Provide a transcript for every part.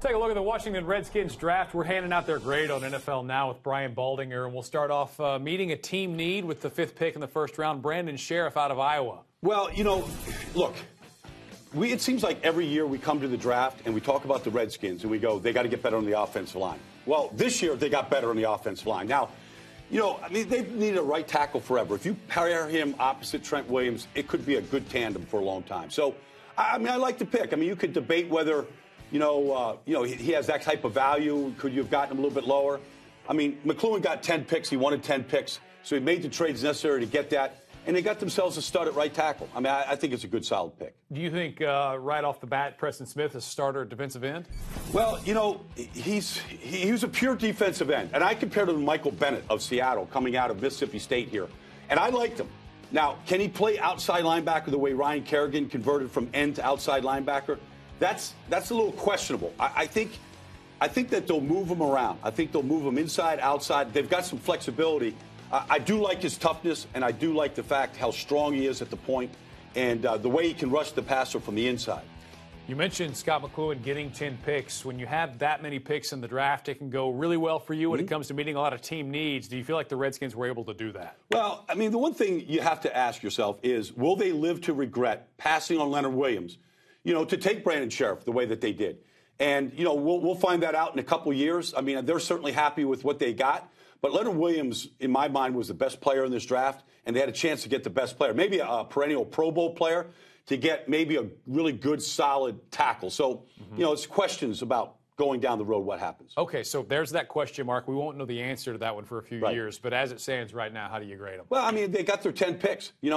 Take a look at the Washington Redskins draft. We're handing out their grade on NFL Now with Brian Baldinger, and we'll start off meeting a team need with the 5th pick in the first round. Brandon Sheriff out of Iowa. Well, look, it seems like every year we come to the draft and we talk about the Redskins and we go, they got to get better on the offensive line. Well, this year they got better on the offensive line. Now, they've needed a right tackle forever. If you pair him opposite Trent Williams, it could be a good tandem for a long time. So, I like the pick. You could debate whether, he has that type of value. Could you have gotten him a little bit lower? McLuhan got 10 picks. He wanted 10 picks. So he made the trades necessary to get that. And they got themselves a stud at right tackle. I think it's a good, solid pick. Do you think right off the bat, Preston Smith is a starter at defensive end? Well, he was a pure defensive end. And I compared him to Michael Bennett of Seattle coming out of Mississippi State here. And I liked him. Now, can he play outside linebacker the way Ryan Kerrigan converted from end to outside linebacker? That's a little questionable. I think that they'll move him around. I think they'll move him inside, outside. They've got some flexibility. I do like his toughness, and I do like the fact how strong he is at the point and the way he can rush the passer from the inside. You mentioned Scott McLuhan getting 10 picks. When you have that many picks in the draft, it can go really well for you when it comes to meeting a lot of team needs. Do you feel like the Redskins were able to do that? Well, the one thing you have to ask yourself is, will they live to regret passing on Leonard Williams, to take Brandon Sheriff the way that they did? And, we'll find that out in a couple years. They're certainly happy with what they got. But Leonard Williams, in my mind, was the best player in this draft, and they had a chance to get the best player, maybe a perennial Pro Bowl player, to get maybe a really good, solid tackle. So, it's questions about going down the road what happens. Okay, so there's that question mark. We won't know the answer to that one for a few years. But as it stands right now, how do you grade them? Well, they got their 10 picks. You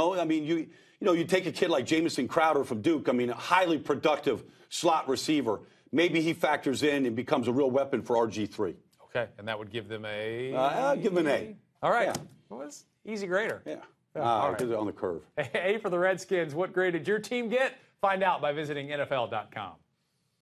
take a kid like Jamison Crowder from Duke, a highly productive slot receiver. Maybe he factors in and becomes a real weapon for RG3. Okay, and that would give them a... I'll give them an A. All right. Yeah. Well, it's easy grader. Yeah. Because they're on the curve. A for the Redskins. What grade did your team get? Find out by visiting NFL.com.